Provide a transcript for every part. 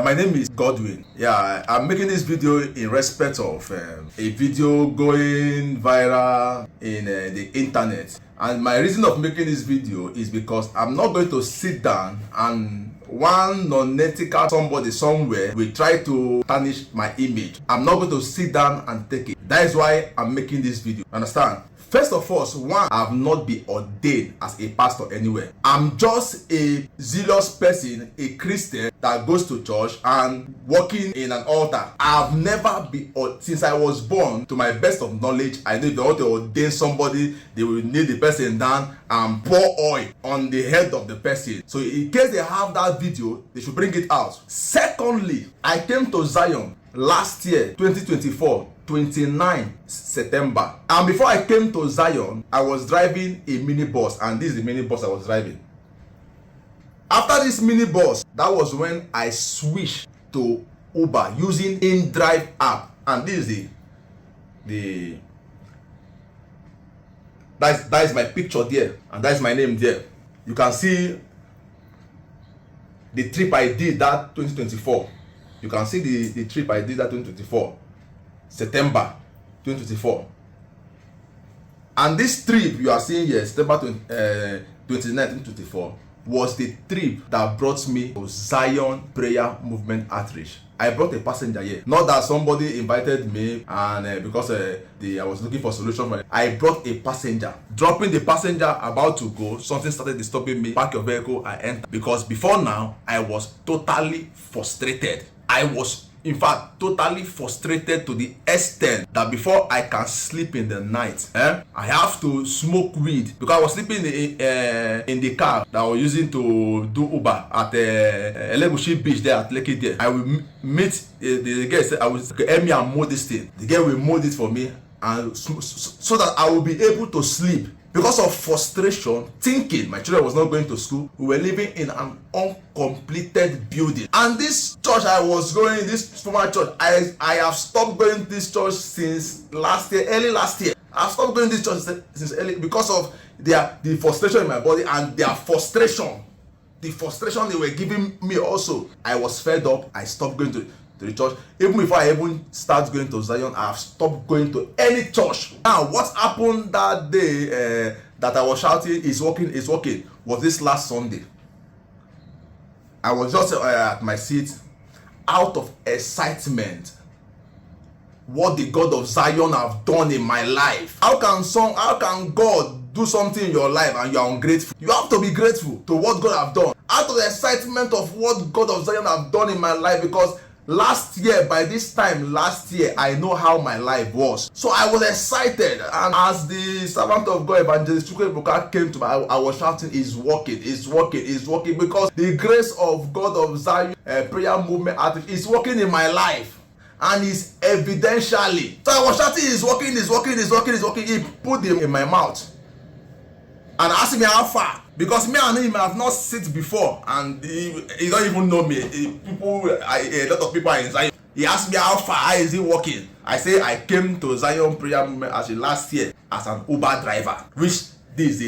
My name is Godwin. Yeah, I'm making this video in respect of a video going viral in the internet. And my reason of making this video is because I'm not going to sit down and one non-ethical somebody somewhere will try to tarnish my image. I'm not going to sit down and take it. That is why I'm making this video. Understand? First of all, one, I have not been ordained as a pastor anywhere. I'm just a zealous person, a Christian that goes to church and working in an altar. I've never been, since I was born, to my best of knowledge, I know if they want to ordain somebody, they will kneel the person down and pour oil on the head of the person. So in case they have that video, they should bring it out. Secondly, I came to Zion last year, 2024. 29 September, and before I came to Zion, I was driving a minibus, and this is the minibus I was driving. After this minibus, that was when I switched to Uber using InDrive app, and this is that is my picture there, and that is my name there. You can see the trip I did that 2024. You can see the trip I did that 2024. September 2024, and this trip you are seeing here, September 29, 2024, was the trip that brought me to Zion Prayer Movement Outreach. I brought a passenger here, not that somebody invited me and because I was looking for solution for it. I brought a passenger. Dropping the passenger, about to go, something started disturbing me. Park your vehicle, I enter, because before now I was totally frustrated. I was in fact totally frustrated to the extent that before I can sleep in the night, I have to smoke weed, because I was sleeping in the car that I was using to do Uber at Elegushi Beach there at Lekki there. I will meet the guy said I will help me and mold this thing. The guy will mold it for me, and so that I will be able to sleep. Because of frustration, thinking my children was not going to school, we were living in an uncompleted building. And this church I was going, this former church, I have stopped going to this church since last year, early last year. I've stopped going to this church since early because of the frustration in my body and their frustration. The frustration they were giving me also. I was fed up. I stopped going to the church. Even before I even start going to Zion, I have stopped going to any church. Now, what happened that day that I was shouting is working was this last Sunday. I was just at my seat out of excitement. What the God of Zion have done in my life. How can God do something in your life and you are ungrateful? You have to be grateful to what God have done. Out of the excitement of what God of Zion have done in my life, because last year, by this time last year, I know how my life was. So I was excited, and as the servant of God, Evangelist Chukwu came to me, I was shouting, "It's working, it's working, it's working," because the grace of God of Zion Prayer Movement is working in my life, and it's evidentially. So I was shouting, "It's working, it's working, it's working, it's working." He put them in my mouth and asked me how far. Because me and him have not sit before, and he don't even know me. A lot of people are in Zion. He asked me how far is he walking. I say I came to Zion Prayer Movement as last year as an Uber driver. Which this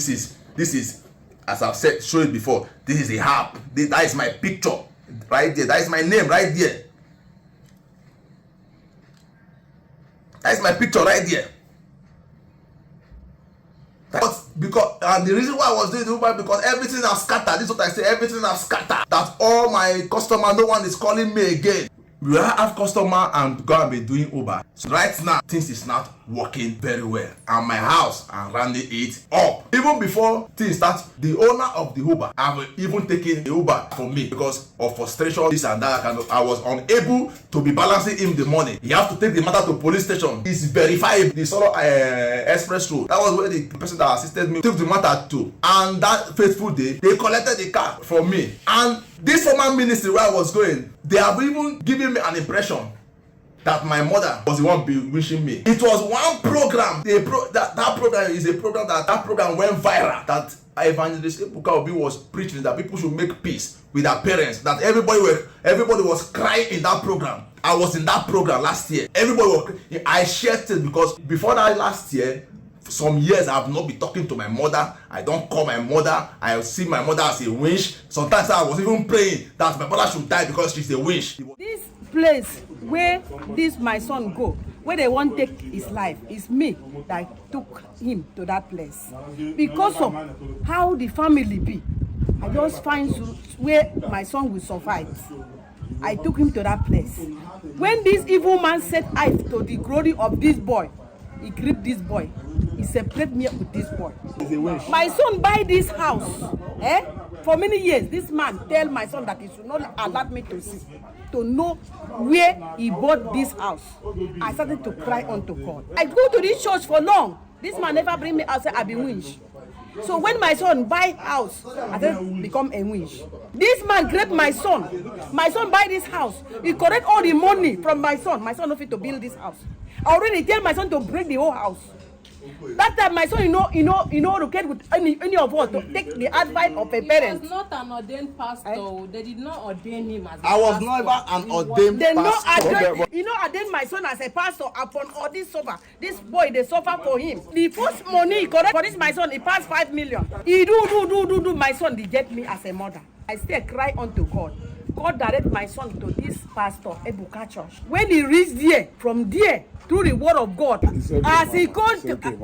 is as I've said, show it before. This is a app. That is my picture right there. That is my name right there. That is my picture right there. But because the reason why I was doing Uber, because everything has scattered. This is what I say, everything has scattered. That all my customers, no one is calling me again. We have customer and go and be doing Uber. So right now, things is not working very well. And my house, I'm rounding it up. Even before things start, the owner of the Uber have even taken the Uber for me because of frustration, this and that kind of. I was unable to be balancing him the money. He have to take the matter to police station. It's verified. The Solo Express Road. That was where the person that assisted me took the matter to. And that fateful day, they collected the car from me. And this former ministry where I was going, they have even given me an impression that my mother was the one wishing me. It was one program. That program is a program that program went viral. That Evangelist Eziokwu was preaching that people should make peace with their parents. That everybody was crying in that program. I was in that program last year. I shared it because before that last year, some years I have not been talking to my mother. I don't call my mother. I see my mother as a winch. Sometimes I was even praying that my mother should die because she's a winch. This place where this my son go, where they want to take his life, is me that took him to that place. Because of how the family be, I just find where my son will survive. I took him to that place. When this evil man set eyes to the glory of this boy, he gripped this boy. He separated me with this boy. My son buy this house. For many years, this man tell my son that he should not allow me to see, to know where he bought this house. I started to cry unto God. I go to this church for long. This man never bring me outside. I be winch. So when my son buy house, I then become a winch. This man grabbed my son. My son buy this house. He collect all the money from my son. My son no fit to build this house. I already tell my son to break the whole house. That time my son, locate with any of us to take the advice of a parent. He was not an ordained pastor. They did not ordain him as a pastor. I was never an ordained pastor. Ordain my son as a pastor upon all this suffer. This boy, they suffer for him. The first money he collect for this my son, he passed 5 million. He do. My son reject me as a mother. I still cry unto God. God direct my son to this pastor, Ebuka Church. When he reached there, from there, through the word of God, as he called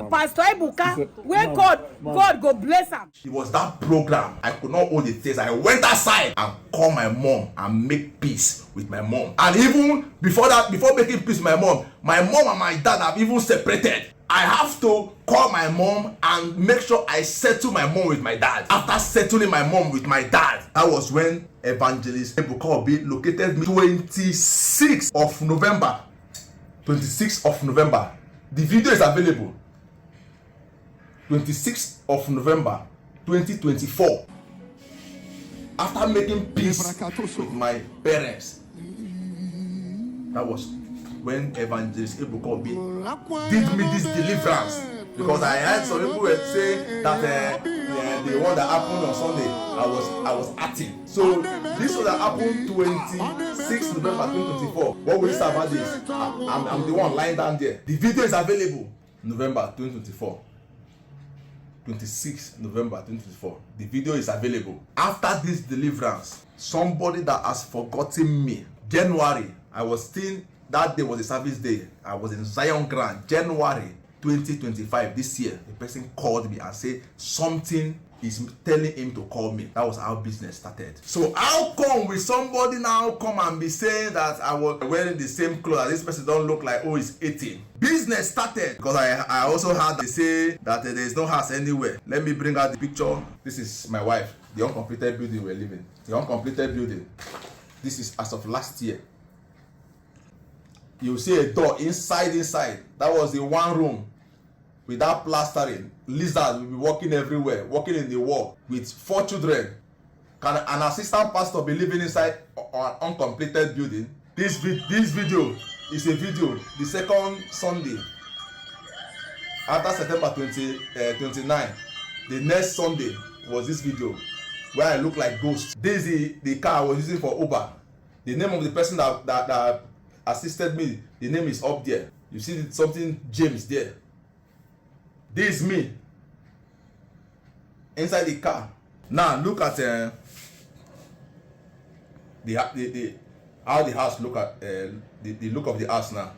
Pastor Ebuka, where God go bless him. It was that program. I could not hold the tears. I went outside and called my mom and make peace with my mom. And even before that, before making peace with my mom and my dad have even separated. I have to call my mom and make sure I settle my mom with my dad. After settling my mom with my dad, that was when Evangelist Ebuka Obi located me 26th of November. 26th of November. The video is available. 26th of November 2024. After making peace with my parents, that was when Evangelist Ebuka Obi did me this deliverance. Because I heard some people were saying that the one that happened on Sunday, I was acting. So this one that happened 26th November 2024. What will you say about this? I'm the one lying down there. The video is available. November 2024. 26th November 2024. The video is available. After this deliverance, somebody that has forgotten me. January, I was still, that day was a service day. I was in Zion Grand. January 2025, this year, a person called me and said something is telling him to call me. That was how business started. So how come will somebody now come and be saying that I was wearing the same clothes? This person don't look like, oh, he's 18. Business started because I also heard they say that there is no house anywhere. Let me bring out the picture. This is my wife, the uncompleted building we're living. The uncompleted building. This is as of last year. You see a door inside. That was the one room without plastering. Lizards will be walking everywhere, walking in the wall with 4 children. Can an assistant pastor be living inside an uncompleted building? This video is a video, the second Sunday after September 29. The next Sunday was this video where I look like ghost. This is the car I was using for Uber. The name of the person that assisted me, the name is up there. You see something James there. This is me inside the car. Now look at how the house look at the look of the house now.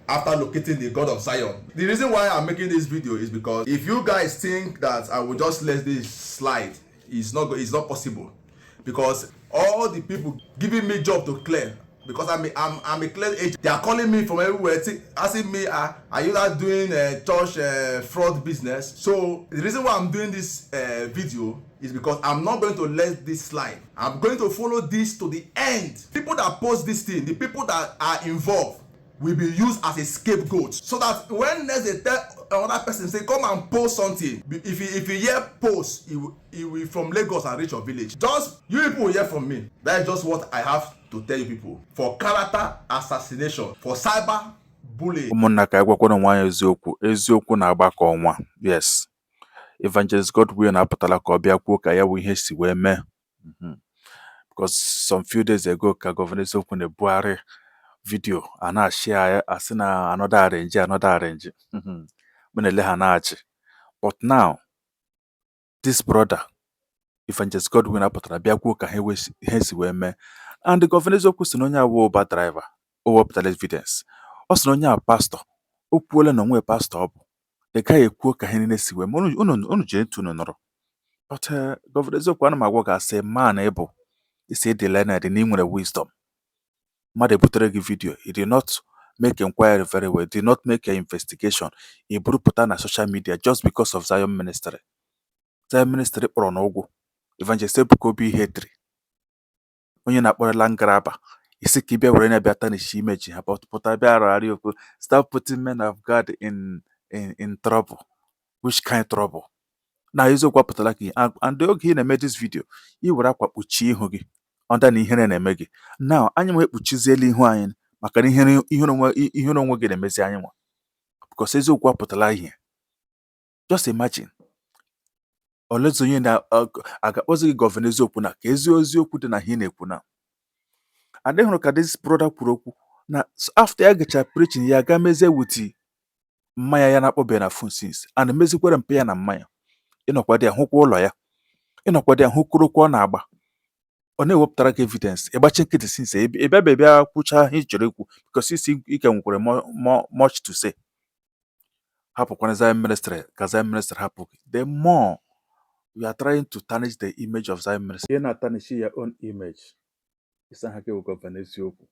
After locating the God of Zion. The reason why I'm making this video is because if you guys think that I will just let this slide, it's not possible. Because all the people giving me job to clear, because I'm a clear agent, they are calling me from everywhere asking me, are you not doing church fraud business? So the reason why I'm doing this video is because I'm not going to let this slide. I'm going to follow this to the end. People that post this thing, the people that are involved, will be used as a scapegoat, so that when next they tell another person, say come and post something, if you hear post, it will from Lagos and reach your village. Just you people will hear from me. That is just what I have to tell you people. For character assassination, for cyber bullying. Ụmụnna ka agwakwana nwa eziokwu na-agba ka ọnwa. Yes, Evangelist Godwin apụtala ka ọ bịa kwuo ka ya bụ ihe si wee mee. Because some few days ago ka Governor Eziokwu na-ebugharị video a na-share asị na another arrange. Mụ na-ele ha na-achị. But now, this brother, Evangelist Godwin apụtara bịa kwuo ka ha si wee mee. And the Governor Eziokwu si na onye awụ ụba driver, o wepụtara evidence. Ọ sị na onye a pastor, o kwuola na onwe pastor ọ bụ. The guy ekwuo ka ha niile si wee mee. Unu jee ntụ unu nọrọ. But Governor Eziokwu ana m agwa ga-asị man ịbụ isi dị learned na ị nwere wisdom. Mmadụ ebutere gị video, you did not make inquiry very well, did not make an investigation. Ị buru pụta na social media just because of Zion ministry. Zion ministry kpọrọ n'ụgwụ. Evangelist Ebuka Obi hatred. Onye na-akpọrọla ngaraba. Isi ka ịbịa were na-abịa tarnish image ha, but pụta bịa ararị okwu. Start putting men of God in trouble. Which kind trouble? Na eziokwu apụtala gị, and oge ị na-eme this video, ị were akwa kpuchie ihu gị onda na ihere na-eme gị. Now anyị nwe ekpuchiziela ihu anyị maka na ihere onwe gị na-emezi anyị nwa, because eziokwu apụtala ihe. Just imagine, olezi onye na-aga-akpọzi gị Governor Eziokwu na ka eziokwu dị na ihe na-ekwu na. And hụrụ ka this brother kwuru okwu na after ya gacha preaching ya ga mezie wuti mmanya ya na-akpọbe na phone since, and mezikwara mpe ya na mmanya. Ịnọkwa dị ahụkwa ụlọ ya, ịnọkwa dị ahụkwurukwa ọ na-agba. Ọ na-ewepụtara gị evidence, ịgbachi nkịtị since bịa kwucha ihe ị chọrọ ikwu, because isi ike nwekwara much to say. Hapụkwana Zion ministry ka Zion ministry hapụ gị. The more you are trying to tarnish the image of Zion ministry, ị na-tarnish your own image. Ịsa ha kewu Governor Eziokwu,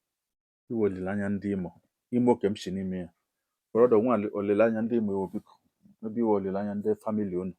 iwe olileanya ndị Imo ka m si n'ime ya. Brother nwa olileanya ndị Imo iwe biko, ebe iwe olileanya ndị family unu.